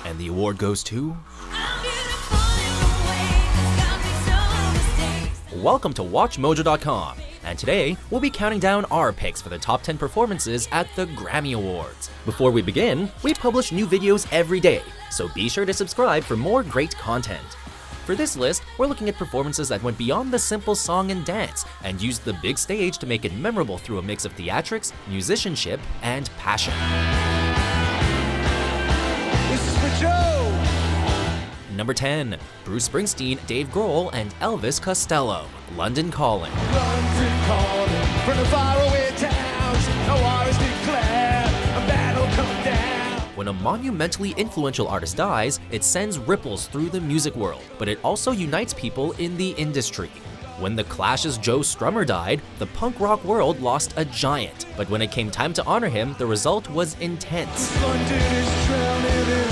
And the award goes to... Welcome to WatchMojo.com, and today we'll be counting down our picks for the top 10 performances at the Grammy Awards. Before we begin, we publish new videos every day, so be sure to subscribe for more great content. For this list, we're looking at performances that went beyond the simple song and dance and used the big stage to make it memorable through a mix of theatrics, musicianship, and passion. This is for Joe! Number 10. Bruce Springsteen, Dave Grohl, and Elvis Costello, London Calling. London calling from the faraway towns. No war is declared, a battle come down. When a monumentally influential artist dies, it sends ripples through the music world, but it also unites people in the industry. When The Clash's Joe Strummer died, the punk rock world lost a giant, but when it came time to honor him, the result was intense. London is drowning in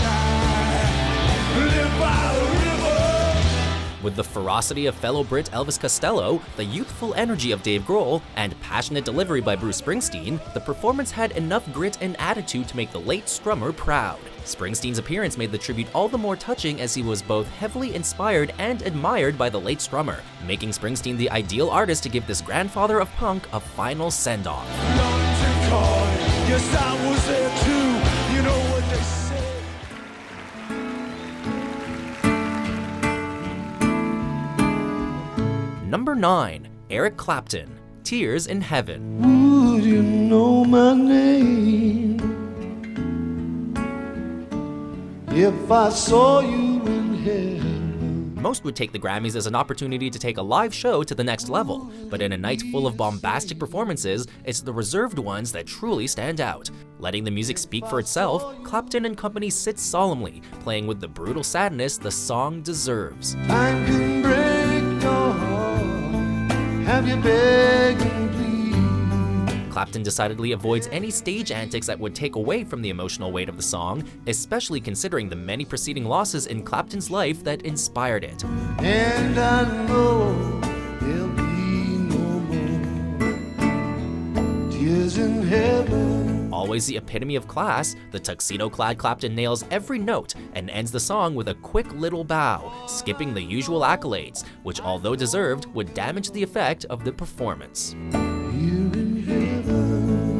I live by the river. With the ferocity of fellow Brit Elvis Costello, the youthful energy of Dave Grohl, and passionate delivery by Bruce Springsteen, the performance had enough grit and attitude to make the late Strummer proud. Springsteen's appearance made the tribute all the more touching as he was both heavily inspired and admired by the late Strummer, making Springsteen the ideal artist to give this grandfather of punk a final send-off. London calling, yes I was there too, you know what they say. Number 9. Eric Clapton, Tears in Heaven. Would you know my name if I saw you in heaven? Most would take the Grammys as an opportunity to take a live show to the next level, but in a night full of bombastic performances, it's the reserved ones that truly stand out. Letting the music speak for itself, Clapton and company sit solemnly, playing with the brutal sadness the song deserves. Time can break your heart. Have you begged and plead? Clapton decidedly avoids any stage antics that would take away from the emotional weight of the song, especially considering the many preceding losses in Clapton's life that inspired it. And I know there'll be no more tears in heaven. Always the epitome of class, the tuxedo-clad Clapton nails every note and ends the song with a quick little bow, skipping the usual accolades, which although deserved, would damage the effect of the performance. Here in heaven.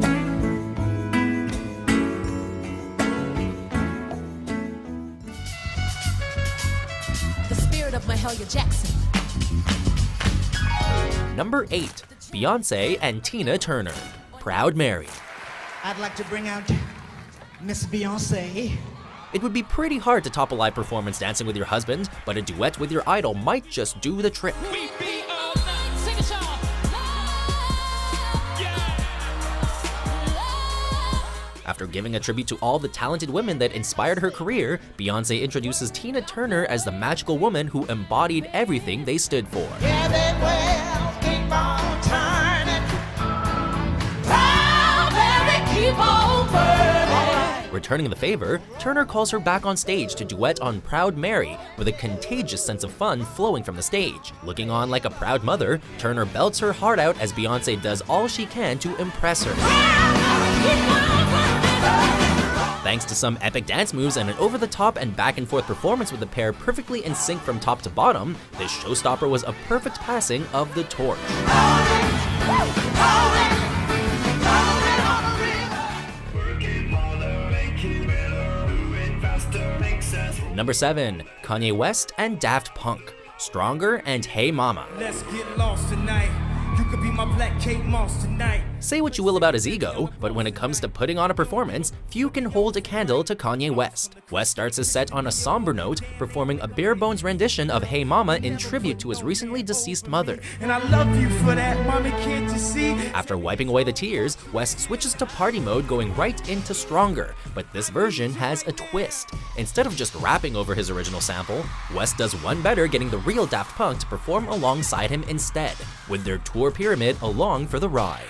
The spirit of Mahalia Jackson. Number 8. Beyoncé and Tina Turner, Proud Mary. I'd like to bring out Miss Beyoncé. It would be pretty hard to top a live performance dancing with your husband, but a duet with your idol might just do the trick. After giving a tribute to all the talented women that inspired her career, Beyoncé introduces Tina Turner as the magical woman who embodied everything they stood for. Yeah, they will keep on turning. Keep on burning. Returning the favor, Turner calls her back on stage to duet on Proud Mary with a contagious sense of fun flowing from the stage. Looking on like a proud mother, Turner belts her heart out as Beyoncé does all she can to impress her. Thanks to some epic dance moves and an over-the-top and back-and-forth performance with the pair perfectly in sync from top to bottom, this showstopper was a perfect passing of the torch. Number 7. Kanye West and Daft Punk, Stronger and Hey Mama. Let's get lost tonight. You could be my black Kate Moss tonight. Say what you will about his ego, but when it comes to putting on a performance, few can hold a candle to Kanye West. West starts his set on a somber note, performing a bare-bones rendition of Hey Mama in tribute to his recently deceased mother. And I love you for that, mommy, can't you see? After wiping away the tears, West switches to party mode, going right into Stronger, but this version has a twist. Instead of just rapping over his original sample, West does one better, getting the real Daft Punk to perform alongside him instead, with their tour pyramid along for the ride.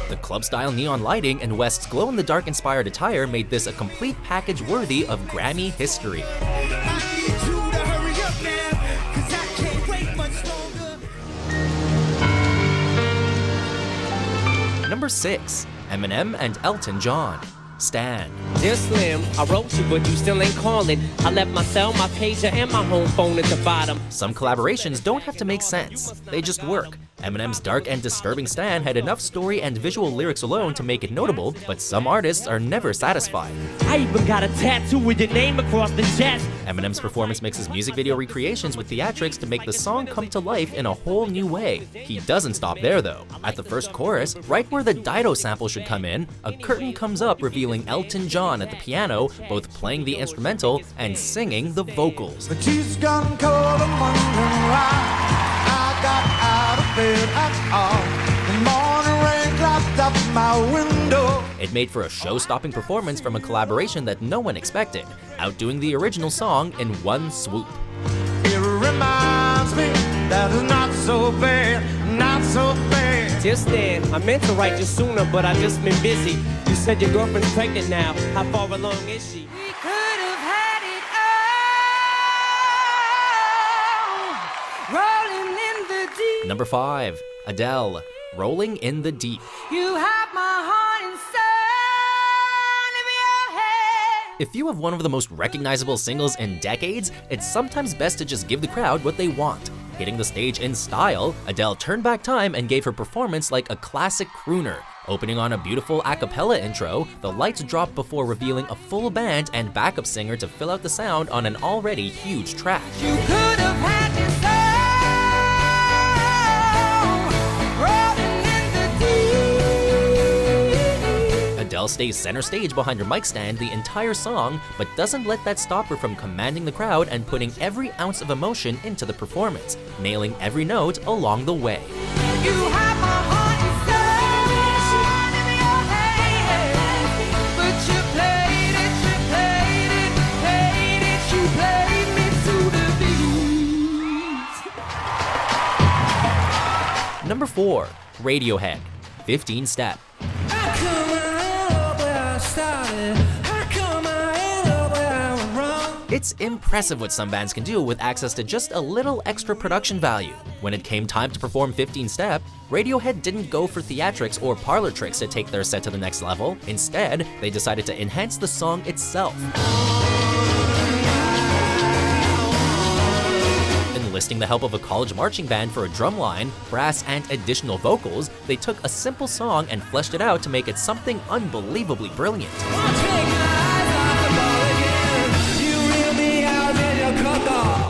The club-style neon lighting and West's glow-in-the-dark inspired attire made this a complete package worthy of Grammy history. Number 6. Eminem and Elton John. Stan. Dear Slim, I wrote you, but you still ain't calling. I left my cell, my pager, and my home phone at the bottom. Some collaborations don't have to make sense, they just work. Eminem's dark and disturbing Stan had enough story and visual lyrics alone to make it notable, but some artists are never satisfied. I even got a tattoo with your name across the chest. Eminem's performance mixes music video recreations with theatrics to make the song come to life in a whole new way. He doesn't stop there though. At the first chorus, right where the Dido sample should come in, a curtain comes up revealing Elton John at the piano, both playing the instrumental and singing the vocals. But she's gone cold and wondering why I got out of bed at all. The morning rain clogged up my window. It made for a show-stopping performance from a collaboration that no one expected, outdoing the original song in one swoop. It reminds me that it's not so bad, not so bad. Dear Stan, I meant to write you sooner, but I just been busy. You said your girlfriend's pregnant now. How far along is she? We could have had it all, rolling in the deep. Number 5. Adele, Rolling in the Deep. You have my heart inside of your head. If you have one of the most recognizable singles in decades, it's sometimes best to just give the crowd what they want. Hitting the stage in style, Adele turned back time and gave her performance like a classic crooner. Opening on a beautiful a cappella intro, the lights drop before revealing a full band and backup singer to fill out the sound on an already huge track. You could have had your soul rolling in the deep. Adele stays center stage behind her mic stand the entire song, but doesn't let that stop her from commanding the crowd and putting every ounce of emotion into the performance, nailing every note along the way. You have my heart inside of your head, but you played it, you played me to the beat. Number 4. Radiohead, 15 Step. It's impressive what some bands can do with access to just a little extra production value. When it came time to perform 15 Step, Radiohead didn't go for theatrics or parlor tricks to take their set to the next level. Instead, they decided to enhance the song itself. Enlisting the help of a college marching band for a drum line, brass, and additional vocals, they took a simple song and fleshed it out to make it something unbelievably brilliant.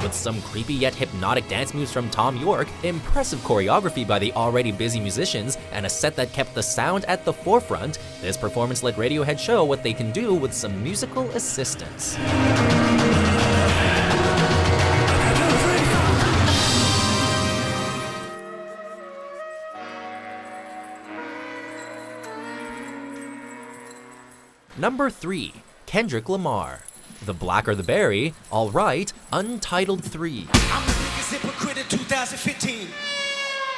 With some creepy yet hypnotic dance moves from Tom York, impressive choreography by the already busy musicians, and a set that kept the sound at the forefront, this performance let Radiohead show what they can do with some musical assistance. Number 3. Kendrick Lamar, The Blacker the Berry, Alright, Untitled 3. I'm the biggest hypocrite in 2015.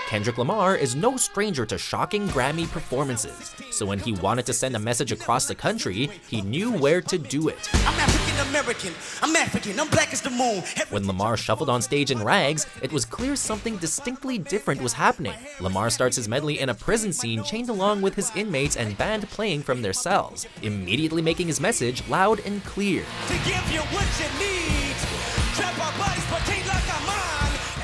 Kendrick Lamar is no stranger to shocking Grammy performances, so when he wanted to send a message across the country, he knew where to do it. I'm African American, I'm African, I'm black as the moon. When Lamar shuffled on stage in rags, it was clear something distinctly different was happening. Lamar starts his medley in a prison scene chained along with his inmates and band playing from their cells, immediately making his message loud and clear. To give you what you need, trap our bodies but ain't like our mind.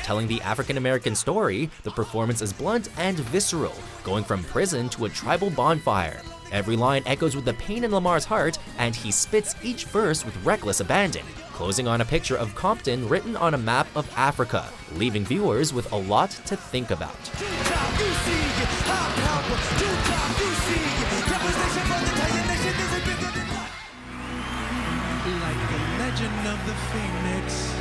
Telling the African-American story, the performance is blunt and visceral, going from prison to a tribal bonfire. Every line echoes with the pain in Lamar's heart, and he spits each verse with reckless abandon, closing on a picture of Compton written on a map of Africa, leaving viewers with a lot to think about. Like the legend of the Phoenix.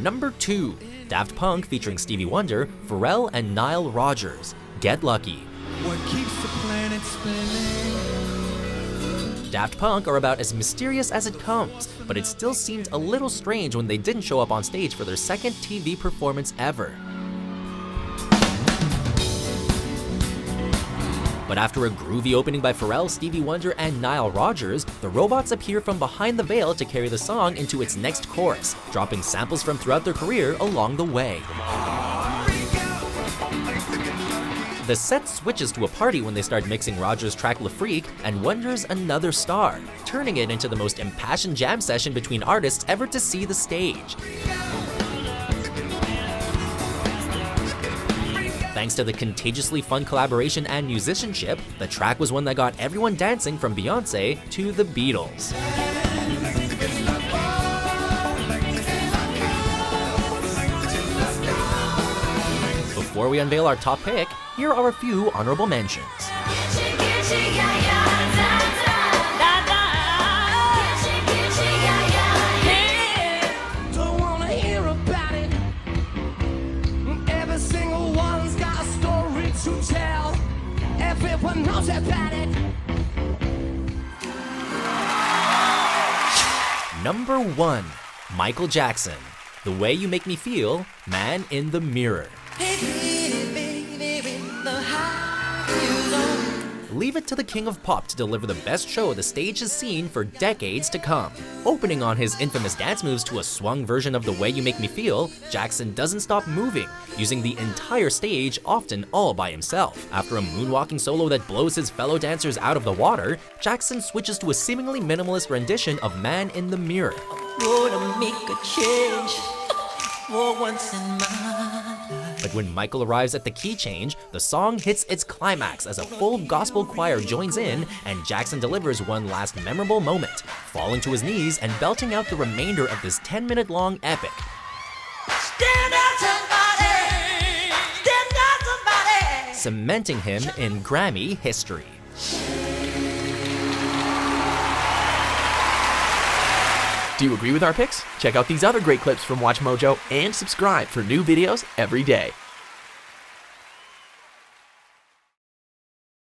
Number 2. Daft Punk featuring Stevie Wonder, Pharrell, and Nile Rodgers, Get Lucky. What keeps the planet spinning? Daft Punk are about as mysterious as it comes, but it still seemed a little strange when they didn't show up on stage for their second TV performance ever. But after a groovy opening by Pharrell, Stevie Wonder, and Nile Rodgers, the robots appear from behind the veil to carry the song into its next chorus, dropping samples from throughout their career along the way. The set switches to a party when they start mixing Roger's track Le Freak and Wonder's Another Star, turning it into the most impassioned jam session between artists ever to see the stage. Thanks to the contagiously fun collaboration and musicianship, the track was one that got everyone dancing from Beyoncé to the Beatles. Before we unveil our top pick, here are a few honorable mentions. Don't wanna hear about it. Every single one's got a story to tell. Everyone knows about it. Number 1, Michael Jackson, The Way You Make Me Feel, Man in the Mirror. Leave it to the king of pop to deliver the best show the stage has seen for decades to come. Opening on his infamous dance moves to a swung version of The Way You Make Me Feel, Jackson doesn't stop moving, using the entire stage, often all by himself. After a moonwalking solo that blows his fellow dancers out of the water, Jackson switches to a seemingly minimalist rendition of Man in the Mirror. Gonna make a change for once in my life. But when Michael arrives at the key change, the song hits its climax as a full gospel choir joins in and Jackson delivers one last memorable moment, falling to his knees and belting out the remainder of this 10-minute-long epic. Stand up, somebody! Stand up, somebody! Cementing him in Grammy history. Do you agree with our picks? Check out these other great clips from WatchMojo and subscribe for new videos every day.